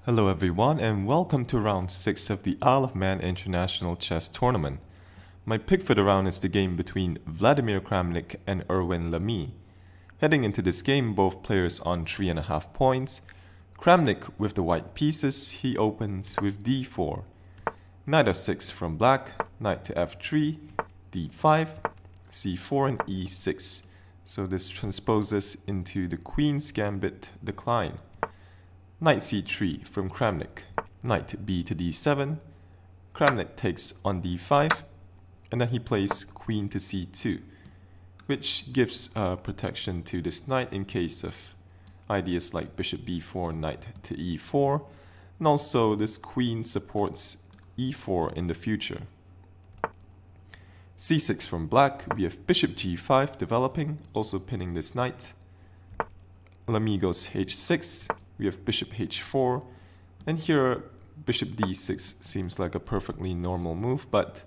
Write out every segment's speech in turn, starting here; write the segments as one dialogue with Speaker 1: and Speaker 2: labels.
Speaker 1: Hello everyone and welcome to round 6 of the Isle of Man International Chess Tournament. My pick for the round is the game between Vladimir Kramnik and Erwin Lamy. Heading into this game, both players on 3.5 points. Kramnik with the white pieces, he opens with d4. Knight f6 from black, knight to f3, d5, c4 and e6. So this transposes into the Queen's Gambit decline. Knight c3 from Kramnik, knight b to d7, Kramnik takes on d5, and then he plays queen to c2, which gives protection to this knight in case of ideas like bishop b4, knight to e4, and also this queen supports e4 in the future. c6 from black, we have bishop g5 developing, also pinning this knight. Lamy goes h6. We have bishop h4, and here bishop d6 seems like a perfectly normal move, but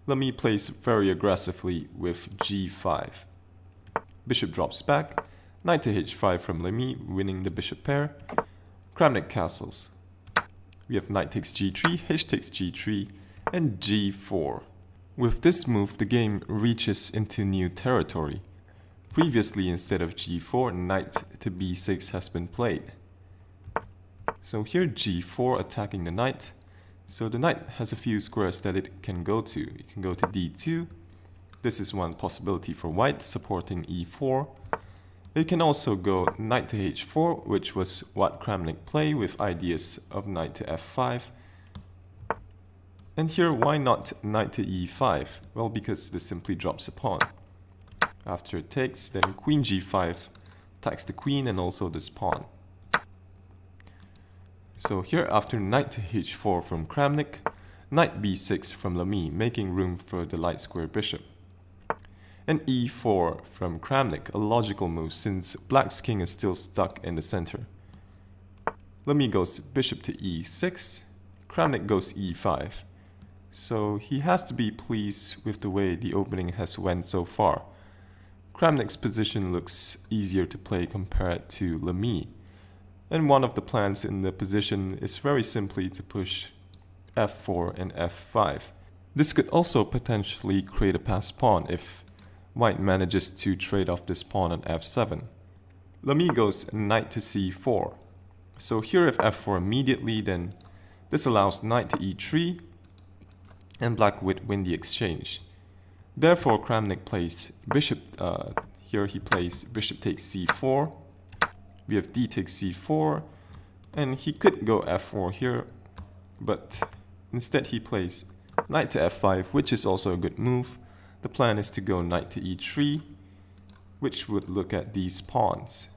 Speaker 1: Lamy plays very aggressively with g5. Bishop drops back, knight to h5 from Lamy, winning the bishop pair. Kramnik castles. We have knight takes g3, h takes g3, and g4. With this move, the game reaches into new territory. Previously, instead of g4, knight to b6 has been played. So here g4 attacking the knight. So the knight has a few squares that it can go to. It can go to d2. This is one possibility for white, supporting e4. It can also go knight to h4, which was what Kramnik played with ideas of knight to f5. And here, why not knight to e5? Well, because this simply drops a pawn. After it takes, then queen g5 attacks the queen and also this pawn. So here, after knight to h4 from Kramnik, knight b6 from Lamy, making room for the light square bishop. And e4 from Kramnik, a logical move since black's king is still stuck in the center. Lamy goes bishop to e6, Kramnik goes e5. So he has to be pleased with the way the opening has went so far. Kramnik's position looks easier to play compared to Lamy. And one of the plans in the position is very simply to push f4 and f5. This could also potentially create a passed pawn if white manages to trade off this pawn on f7. Lamy goes knight to c4. So here if f4 immediately, then this allows knight to e3, and black would win the exchange. Therefore, Kramnik plays bishop, here he plays bishop takes c4. We have d takes c4, and he could go f4 here, but instead he plays knight to f5, which is also a good move. The plan is to go knight to e3, which would look at these pawns.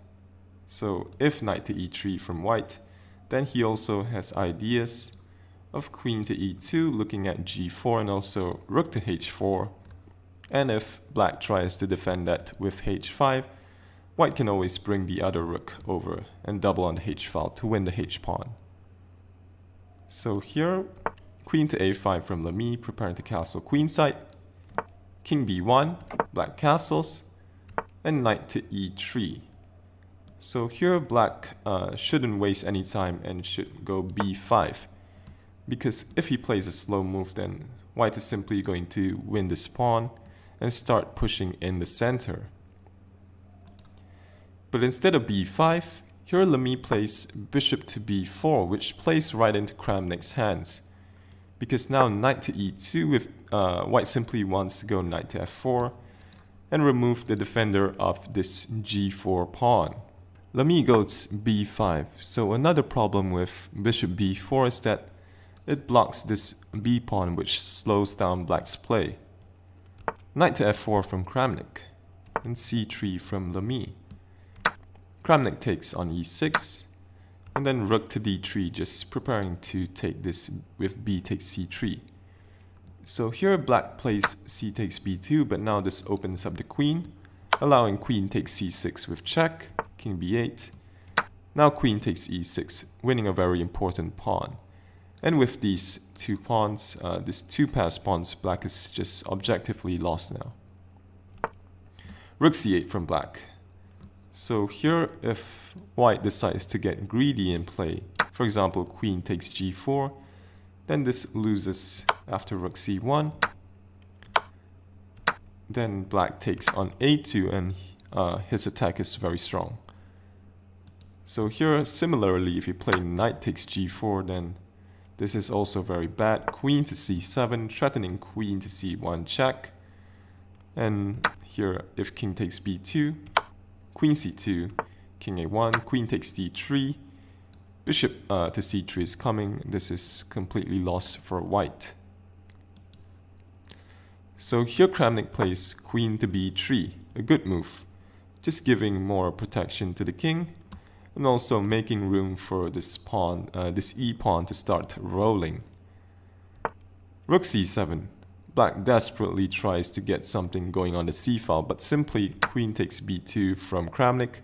Speaker 1: So if knight to e3 from white, then he also has ideas of queen to e2, looking at g4, and also rook to h4. And if black tries to defend that with h5, white can always bring the other rook over and double on the h-file to win the h-pawn. So here, queen to a5 from Lamy, preparing to castle queenside. King b1, black castles, and knight to e3. So here black shouldn't waste any time and should go b5. Because if he plays a slow move, then white is simply going to win this pawn and start pushing in the center. But instead of b5, here Lamy plays bishop to b4, which plays right into Kramnik's hands. Because now knight to e2, if white simply wants to go knight to f4 and remove the defender of this g4 pawn. Lamy goes b5, so another problem with bishop b4 is that it blocks this b pawn, which slows down black's play. Knight to f4 from Kramnik, and c3 from Lamy. Kramnik takes on e6, and then rook to d3, just preparing to take this with b takes c3. So here black plays c takes b2, but now this opens up the queen, allowing queen takes c6 with check, king b8. Now queen takes e6, winning a very important pawn. And with these two pawns, these two passed pawns, black is just objectively lost now. Rook c8 from black. So here, if white decides to get greedy and play For example, queen takes g4, then this loses after rook c1. Then black takes on a2 and his attack is very strong. So here, similarly, if you play knight takes g4, then this is also very bad. Queen to c7, threatening queen to c1 check. And here, if king takes b2, queen c2, king a1, queen takes d3, bishop to c3 is coming. This is completely lost for white. So here Kramnik plays queen to b3, a good move, just giving more protection to the king and also making room for this pawn, this e-pawn to start rolling. Rook c7. Black desperately tries to get something going on the c-file, but simply queen takes b2 from Kramnik,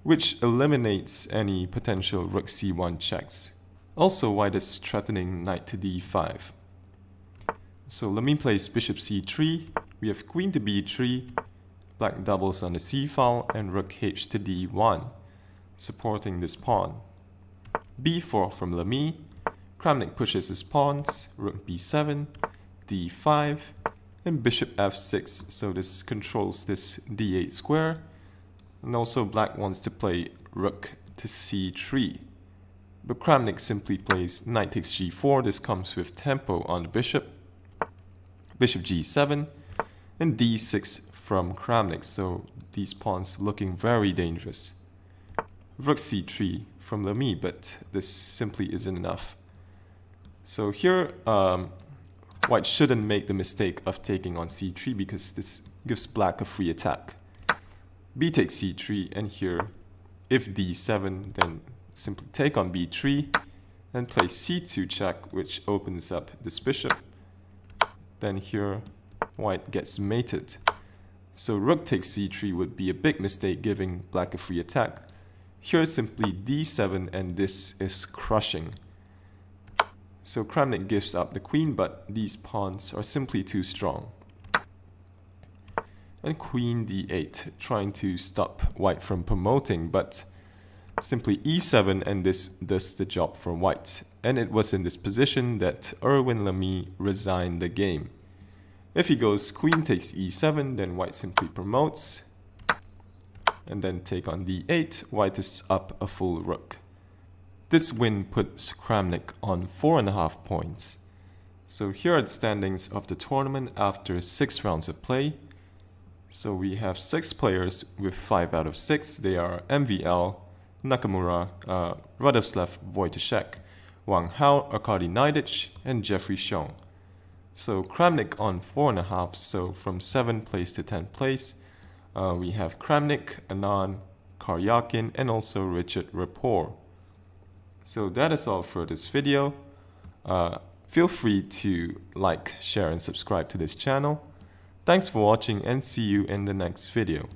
Speaker 1: which eliminates any potential rook c1 checks. Also, white is threatening knight to d5. So Lamy plays bishop c3, we have queen to b3, black doubles on the c-file, and rook h to d1, supporting this pawn. b4 from Lamy, Kramnik pushes his pawns, rook b7, d5, and bishop f6, so this controls this d8 square, and also black wants to play rook to c3. But Kramnik simply plays knight takes g4, this comes with tempo on the bishop, bishop g7, and d6 from Kramnik, so these pawns looking very dangerous. Rook c3 from Lamy, but this simply isn't enough. So here, white shouldn't make the mistake of taking on c3 because this gives black a free attack. B takes c3, and here, if d7, then simply take on b3 and play c2 check, which opens up this bishop. Then here, white gets mated. So rook takes c3 would be a big mistake, giving black a free attack. Here simply d7, and this is crushing. So Kramnik gives up the queen, but these pawns are simply too strong. And queen d8, trying to stop white from promoting, but simply e7, and this does the job for white. And it was in this position that Erwin Lamy resigned the game. If he goes queen takes e7, then white simply promotes, and then take on d8, white is up a full rook. This win puts Kramnik on 4.5 points. So here are the standings of the tournament after 6 rounds of play. So we have 6 players with 5 out of 6. They are MVL, Nakamura, Radoslav Wojtaszek, Wang Hao, Arkady Naiditsch, and Jeffrey Xiong. So Kramnik on 4.5, so from 7th place to 10th place. We have Kramnik, Anand, Karyakin, and also Richard Rapport. So that is all for this video. Feel free to like, share, and subscribe to this channel. Thanks for watching, and see you in the next video.